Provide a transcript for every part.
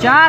4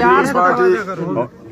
4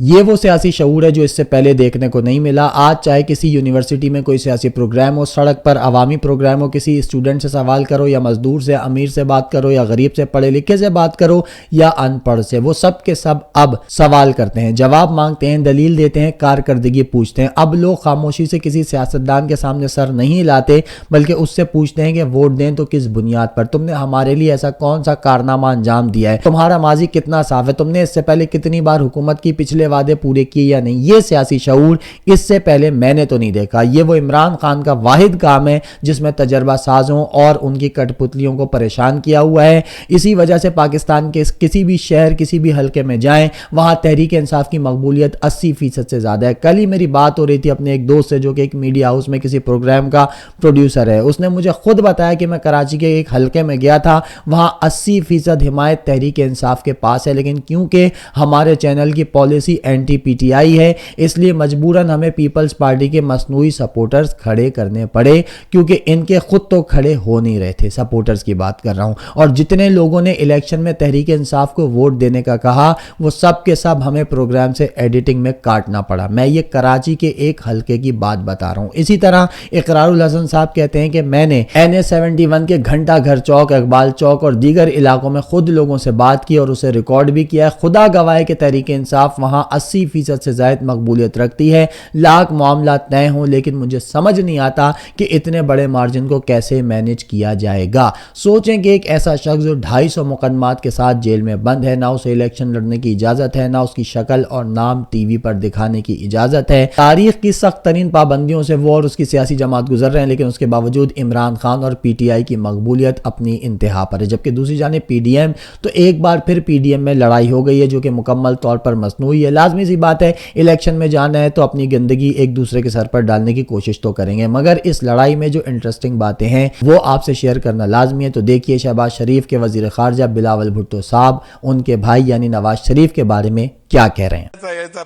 یہ وہ سیاسی شعور ہے جو اس سے پہلے دیکھنے کو نہیں ملا. آج چاہے کسی یونیورسٹی میں کوئی سیاسی پروگرام ہو, سڑک پر عوامی پروگرام ہو, کسی اسٹوڈنٹ سے سوال کرو یا مزدور سے, امیر سے بات کرو یا غریب سے, پڑھے لکھے سے بات کرو یا ان پڑھ سے, وہ سب کے سب اب سوال کرتے ہیں, جواب مانگتے ہیں, دلیل دیتے ہیں, کارکردگی پوچھتے ہیں. اب لوگ خاموشی سے کسی سیاستدان کے سامنے سر نہیں لاتے بلکہ اس سے پوچھتے ہیں کہ ووٹ دیں تو کس بنیاد پر, تم نے ہمارے لیے ایسا کون سا کارنامہ انجام دیا ہے, تمہارا ماضی کتنا صاف ہے, تم نے اس سے پہلے کتنی بار حکومت کی پچھلے وعدے پورے کیے یا نہیں. یہ سیاسی شعور اس سے پہلے میں نے تو نہیں دیکھا. یہ وہ عمران خان کا واحد کام ہے جس میں تجربہ سازوں اور ان کی کٹ پتلیوں کو پریشان کیا ہوا ہے. اسی وجہ سے پاکستان کے کسی بھی شہر, کسی بھی حلقے میں جائیں, وہاں تحریک انصاف کی مقبولیت 80% سے زیادہ ہے. کل ہی میری بات ہو رہی تھی اپنے ایک دوست سے جو کہ ایک میڈیا ہاؤس میں کسی پروگرام کا پروڈیوسر ہے. اس نے مجھے خود بتایا کہ میں کراچی کے ایک حلقے میں گیا تھا, وہاں 80% حمایت تحریک انصاف کے پاس ہے, لیکن کیونکہ ہمارے چینل کی policy anti P T I ہے اس لیے مجبوراً ہمیں پیپلز پارٹی کے مصنوعی سپورٹرز کھڑے کرنے پڑے, کیونکہ ان کے خود تو کھڑے ہو نہیں رہے تھے. سپورٹرز کی بات کر رہا ہوں. اور جتنے لوگوں نے الیکشن میں تحریک انصاف کو ووٹ دینے کا کہا وہ سب کے سب ہمیں پروگرام سے ایڈیٹنگ میں کاٹنا پڑا. میں یہ کراچی کے ایک حلقے کی بات بتا رہا ہوں. اسی طرح اقرار الحسن صاحب کہتے ہیں کہ میں نے NA71 کے گھنٹہ گھر چوک, اقبال چوک اور دیگر علاقوں میں خود لوگوں سے بات کی اور اسے ریکارڈ بھی کیا ہے. خدا گواہ ہے کہ تحریک انصاف وہاں 80% سے زائد مقبولیت رکھتی ہے. لاکھ معاملات طے ہوں, لیکن مجھے سمجھ نہیں آتا کہ اتنے بڑے مارجن کو کیسے مینیج کیا جائے گا. سوچیں کہ ایک ایسا شخص جو 250 مقدمات کے ساتھ جیل میں بند ہے, نہ اسے الیکشن لڑنے کی اجازت ہے, نہ اس کی شکل اور نام ٹی وی پر دکھانے کی اجازت ہے. تاریخ کی سخت ترین پابندیوں سے وہ اور اس کی سیاسی جماعت گزر رہے ہیں, لیکن اس کے باوجود عمران خان اور پی ٹی آئی کی مقبولیت اپنی انتہا پر ہے. جبکہ دوسری جانب پی ڈی ایم, تو ایک بار پھر پی ڈی ایم میں لڑائی ہو گئی ہے جو کہ مکمل طور پر مصنوعی ہے. لازمی سی بات ہے الیکشن میں جانا ہے تو اپنی گندگی ایک دوسرے کے سر پر ڈالنے کی کوشش تو کریں گے, مگر اس لڑائی میں جو انٹرسٹنگ باتیں ہیں وہ آپ سے شیئر کرنا لازمی ہے. تو دیکھیے شہباز شریف کے وزیر خارجہ بلاول بھٹو صاحب ان کے بھائی یعنی نواز شریف کے بارے میں کیا کہہ رہے ہیں.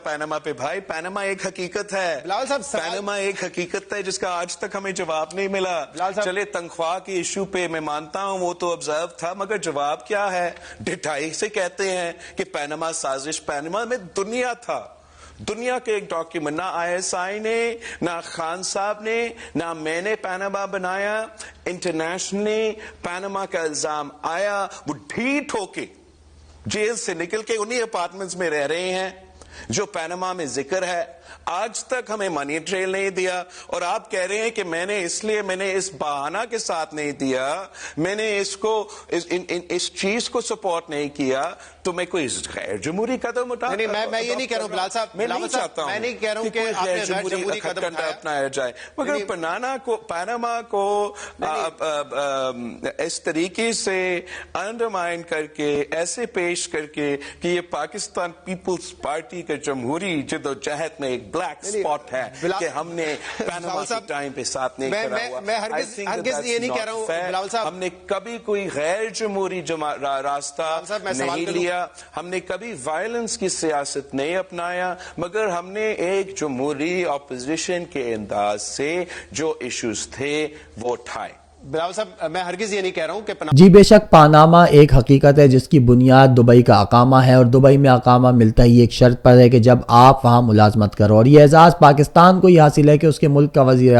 پیناما پہ بھائی, پیناما ایک حقیقت ہے, پیناما ایک حقیقت ہے جس کا آج تک ہمیں جواب نہیں ملا. چلے تنخواہ کے ایشو پہ میں مانتا ہوں وہ تو آبزرو تھا, مگر جواب کیا ہے؟ ڈٹائی سے کہتے ہیں کہ پیناما سازش, پیناما میں دنیا تھا, دنیا کے ایک ڈاکیومنٹ, نہ آئی ایس آئی نے, نہ خان صاحب نے, نہ میں نے پیناما بنایا. انٹرنیشنلی پیناما کا الزام آیا, وہ ڈھیٹ ہو کے جیل سے نکل کے انہی اپارٹمنٹس میں رہ رہے ہیں جو پیناما میں ذکر ہے. آج تک ہمیں منی ٹریل نہیں دیا, اور آپ کہہ رہے ہیں کہ میں نے اس بہانہ کے ساتھ نہیں دیا, میں نے اس چیز کو سپورٹ نہیں کیا, تو میں کوئی غیر جمہوری قدم اٹھا. نہیں, میں یہ نہیں کہہ رہا ہوں بلال صاحب, میں نہیں چاہتا ہوں, میں نہیں کہہ رہا ہوں کہ غیر جمہوری قدم اپنایا جائے, مگر پیناما کو اس طریقے سے انڈرمائن کر کے, ایسے پیش کر کے کہ یہ پاکستان پیپلز پارٹی کے جمہوری جدوجہد میں ایک بلیک سپاٹ ہے کہ ہم نے پیناما کے ٹائم پہ ساتھ نہیں کرا ہوا. میں ہرگز یہ نہیں کہہ رہا ہوں بلاول صاحب, ہم نے کبھی کوئی غیر جمہوری راستہ نہیں لیا, ہم نے کبھی وائلنس کی سیاست نہیں اپنایا, مگر ہم نے ایک جمہوری اپوزیشن کے انداز سے جو ایشوز تھے وہ اٹھائے. بلاول صاحب میں ہرگز یہ نہیں کہہ رہا ہوں کہ جی بے شک پاناما ایک حقیقت ہے جس کی بنیاد دبئی کا اقامہ ہے, اور دبئی میں اقامہ ملتا ہی ایک شرط پر ہے کہ جب آپ وہاں ملازمت کرو, اور یہ اعزاز پاکستان کو یہ حاصل ہے کہ اس کے ملک کا وزیر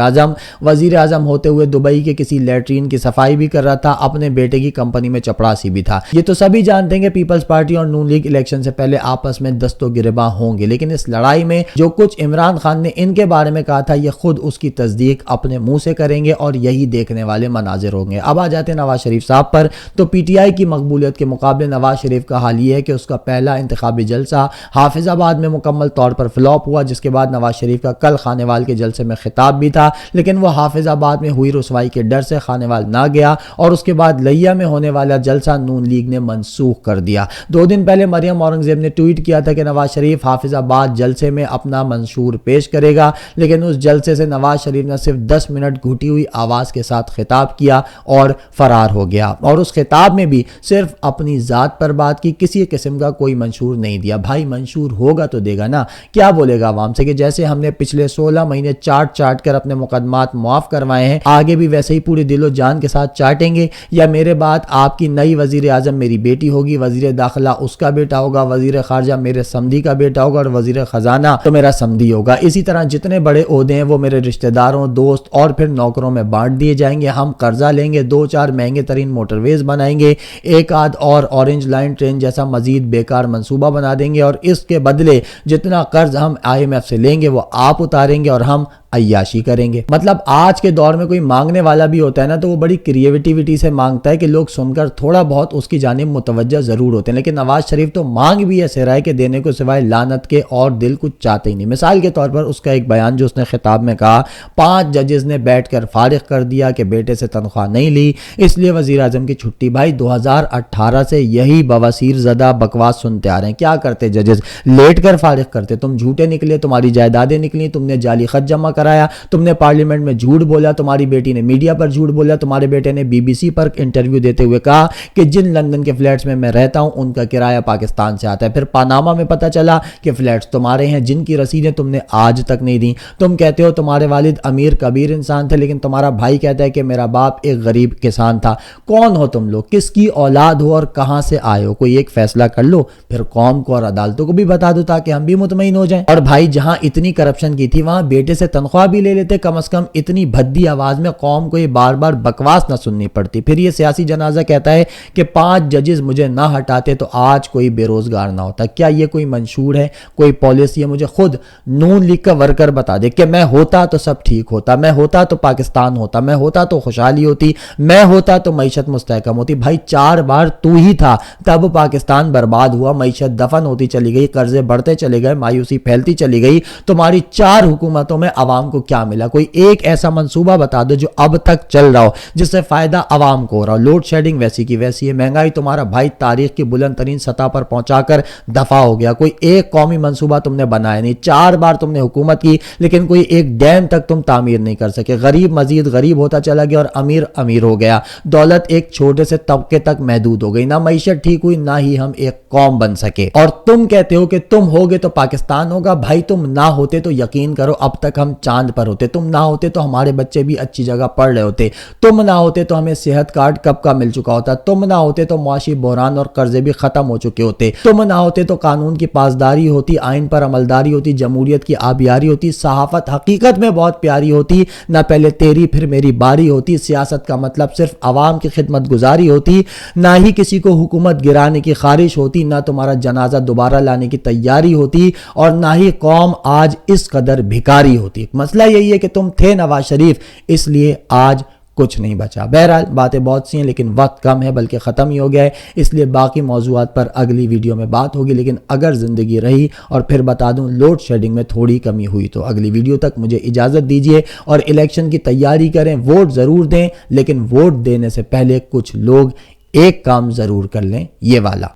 اعظم ہوتے ہوئے دبئی کے کسی لیٹرین کی صفائی بھی کر رہا تھا, اپنے بیٹے کی کمپنی میں چپڑاسی بھی تھا. یہ تو سبھی جانتے ہیں کہ پیپلز پارٹی اور نون لیگ الیکشن سے پہلے آپس میں دست و گریباں ہوں گے, لیکن اس لڑائی میں جو کچھ عمران خان نے ان کے بارے میں کہا تھا یہ خود اس کی تصدیق اپنے منہ سے کریں گے, اور یہی دیکھنے والے مناظر ہوں گے. اب آ جاتے ہیں نواز شریف صاحب پر. تو پی ٹی آئی کی مقبولیت کے مقابلے نواز شریف کا حال یہ ہے کہ اس کا پہلا انتخابی جلسہ حافظ آباد میں مکمل طور پر فلاپ ہوا, جس کے بعد نواز شریف کا کل خانیوال کے جلسے میں خطاب بھی تھا, لیکن وہ حافظ آباد میں ہوئی رسوائی کے ڈر سے خانیوال نہ گیا, اور اس کے بعد لیا میں ہونے والا جلسہ نون لیگ نے منسوخ کر دیا. 2 دن پہلے مریم اورنگزیب نے ٹویٹ کیا تھا کہ نواز شریف حافظ آباد جلسے میں اپنا منشور پیش کرے گا, لیکن اس جلسے سے نواز شریف نے صرف 10 منٹ گھٹی ہوئی آواز کے ساتھ خطاب خطاب کیا اور فرار ہو گیا، اور اس خطاب میں بھی صرف اپنی ذات پر بات کی، کسی قسم کا کوئی منشور نہیں دیا۔ بھائی منشور ہوگا تو دے گا نا، کیا بولے گا عوام سے کہ جیسے ہم نے پچھلے 16 مہینے چاٹ کر اپنے مقدمات معاف کروائے ہیں، آگے بھی ویسے ہی پورے دل و جان کے ساتھ چاٹیں گے؟ یا میرے بعد آپ کی نئی وزیر اعظم میری بیٹی ہوگی، وزیر داخلہ اس کا بیٹا ہوگا، وزیر خارجہ میرے سمدھی کا بیٹا ہوگا، اور وزیر خزانہ تو میرا سمدھی ہوگا۔ اسی طرح جتنے بڑے عہدے ہیں وہ میرے رشتہ داروں، دوست اور پھر نوکروں میں بانٹ دیے جائیں گے۔ ہم قرضہ لیں گے، 2-4 مہنگے ترین موٹر ویز بنائیں گے، ایک آدھ اور اورنج لائن ٹرین جیسا مزید بیکار منصوبہ بنا دیں گے، اور اس کے بدلے جتنا قرض ہم IMF سے لیں گے وہ آپ اتاریں گے اور ہم عیاشی کریں گے۔ مطلب آج کے دور میں کوئی مانگنے والا بھی ہوتا ہے نا تو وہ بڑی کریٹیوٹی سے مانگتا ہے کہ لوگ سن کر تھوڑا بہت اس کی جانب متوجہ ضرور ہوتے ہیں، لیکن نواز شریف تو مانگ بھی ایسے رہا ہے کہ دینے کو سوائے لعنت کے اور دل کچھ چاہتے ہی نہیں۔ مثال کے طور پر اس کا ایک بیان جو اس نے خطاب میں کہا، 5 ججز نے بیٹھ کر فارغ کر دیا کہ بیٹے سے تنخواہ نہیں لی اس لیے وزیر اعظم کی چھٹی۔ بھائی 2018 سے یہی بواسیر زدہ بکواس سنتے آ رہے ہیں۔ کیا کرتے ججز؟ لیٹ کر فارغ کرتے۔ تم جھوٹے نکلے، تمہاری جائیدادیں نکلی، تم نے جعلی خط جمع کرایا، تم نے پارلیمنٹ میں جھوٹ بولا، تمہاری بیٹی نے میڈیا پر جھوٹ بولا، تمہارے بیٹے نے BBC پر انٹرویو دیتے ہوئے کہا کہ جن لندن کے فلیٹس میں رہتا ہوں ان کا کرایہ پاکستان سے آتا ہے۔ پھر پاناما میں پتہ چلا کہ فلیٹس تمہارے ہیں جن کی رسیدیں تم نے آج تک نہیں دیں۔ تم کہتے ہو تمہارے والد امیر کبیر انسان تھے، لیکن تمہارا بھائی کہتا ہے کہ میرا باپ ایک غریب کسان تھا۔ کون ہو تم لوگ؟ کس کی اولاد ہو اور کہاں سے آئے ہو؟ کوئی ایک فیصلہ کر لو، پھر قوم کو اور عدالتوں کو بھی بتا دو تاکہ ہم بھی مطمئن ہو جائیں۔ اور بھائی جہاں اتنی کرپشن کی تھی وہاں بیٹے سے تنخواہ بھی لے لیتے، کم از کم اتنی بھدی آواز میں قوم کو یہ بار بار بکواس نہ سننی پڑتی۔ پھر یہ سیاسی جنازہ کہتا ہے کہ 5 ججز مجھے نہ ہٹاتے تو آج کوئی بے روزگار نہ ہوتا۔ کیا یہ کوئی منشور ہے، کوئی پالیسی ہے؟ مجھے خود نون لیگ کا ورکر بتا دے کہ میں ہوتا تو سب ٹھیک ہوتا، میں ہوتا تو پاکستان ہوتا، میں ہوتا تو خوشحالی ہوتی، میں ہوتا تو معیشت مستحکم ہوتی۔ بھائی 4 بار تو ہی تھا، تب پاکستان برباد ہوا، معیشت دفن ہوتی چلی گئی، قرضے بڑھتے چلے گئے، مایوسی پھیلتی چلی گئی۔ تمہاری 4 حکومتوں میں عوام کو کیا ملا؟ کوئی ایک ایسا منصوبہ بتا دو جو اب تک چل رہا ہو جس سے فائدہ عوام کو ہو رہا ہو۔ لوڈ شیڈنگ ویسی کی ویسی ہے، مہنگائی تمہارا بھائی تاریخ کی بلند ترین سطح پر پہنچا کر دفع ہو گیا۔ کوئی ایک قومی منصوبہ تم نے بنایا نہیں، 4 بار تم نے حکومت کی لیکن کوئی ایک ڈیم تک تم تعمیر نہیں کر سکے۔ غریب مزید غریب ہوتا چلا گیا اور امیر امیر ہو گیا، دولت ایک چھوٹے سے طبقے تک محدود ہو گئی، نہ معیشت ٹھیک ہوئی نہ ہی ہم ایک قوم بن سکے۔ اور تم کہتے ہو کہ تم ہوگے تو پاکستان ہوگا۔ بھائی تم نہ ہوتے تو یقین کرو اب تک ہم چاند پر ہوتے، تم نہ ہوتے تو ہمارے بچے بھی اچھی جگہ پڑھ رہے ہوتے، تم نہ ہوتے تو ہمیں صحت کارڈ کب کا مل چکا ہوتا، تم نہ ہوتے تو معاشی بحران اور قرضے بھی ختم ہو چکے ہوتے، تم نہ ہوتے تو قانون کی پاسداری ہوتی، آئین پر عملداری ہوتی، جمہوریت کی آبیاری ہوتی، صحافت حقیقت میں بہت پیاری ہوتی، نہ پہلے تیری پھر میری باری ہوتی، سیاست کا مطلب صرف عوام کی خدمت گزاری ہوتی، نہ ہی کسی کو حکومت گرانے کی خواہش ہوتی، نہ تمہارا جنازہ دوبارہ لانے کی تیاری ہوتی، اور نہ ہی قوم آج اس قدر بھکاری ہوتی۔ مسئلہ یہی ہے کہ تم تھے نواز شریف، اس لیے آج کچھ نہیں بچا۔ بہرحال باتیں بہت سی ہیں لیکن وقت کم ہے، بلکہ ختم ہی ہو گیا ہے، اس لیے باقی موضوعات پر اگلی ویڈیو میں بات ہوگی۔ لیکن اگر زندگی رہی اور پھر بتا دوں لوڈ شیڈنگ میں تھوڑی کمی ہوئی تو اگلی ویڈیو تک مجھے اجازت دیجیے، اور الیکشن کی تیاری کریں، ووٹ ضرور دیں، لیکن ووٹ دینے سے پہلے کچھ لوگ ایک کام ضرور کر لیں، یہ والا۔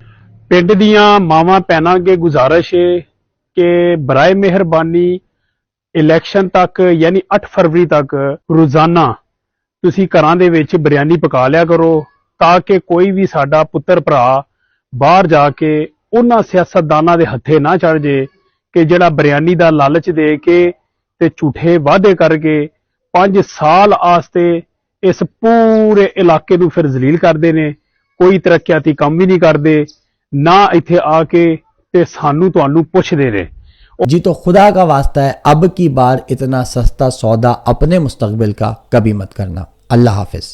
ਪਿੰਡ ਦੀਆਂ ਮਾਵਾਂ ਭੈਣਾਂ ਅੱਗੇ ਗੁਜ਼ਾਰਿਸ਼ ਹੈ ਕਿ ਬਰਾਏ ਮਿਹਰਬਾਨੀ ਇਲੈਕਸ਼ਨ ਤੱਕ ਯਾਨੀ 8 ਫਰਵਰੀ ਤੱਕ ਰੋਜ਼ਾਨਾ ਤੁਸੀਂ ਘਰਾਂ ਦੇ ਵਿੱਚ ਬਿਰਿਆਨੀ ਪਕਾ ਲਿਆ ਕਰੋ ਤਾਂ ਕਿ ਕੋਈ ਵੀ ਸਾਡਾ ਪੁੱਤਰ ਭਰਾ ਬਾਹਰ ਜਾ ਕੇ ਉਹਨਾਂ ਸਿਆਸਤਦਾਨਾਂ ਦੇ ਹੱਥੇ ਨਾ ਚੜ ਜੇ ਕਿ ਜਿਹੜਾ ਬਿਰਿਆਨੀ ਦਾ ਲਾਲਚ ਦੇ ਕੇ ਤੇ ਝੂਠੇ ਵਾਅਦੇ ਕਰਕੇ 5 ਸਾਲ ਆਸਤੇ ਇਸ ਪੂਰੇ ਇਲਾਕੇ ਨੂੰ ਫਿਰ ਜ਼ਲੀਲ ਕਰਦੇ ਨੇ, ਕੋਈ ਤਰੱਕੀਆਤੀ ਕੰਮ ਵੀ ਨਹੀਂ ਕਰਦੇ, ਨਾ ਇੱਥੇ ਆ ਕੇ ਤੇ ਸਾਨੂੰ ਤੁਹਾਨੂੰ ਪੁੱਛਦੇ ਨੇ। جی تو خدا کا واسطہ ہے اب کی بار اتنا سستا سودا اپنے مستقبل کا کبھی مت کرنا۔ اللہ حافظ۔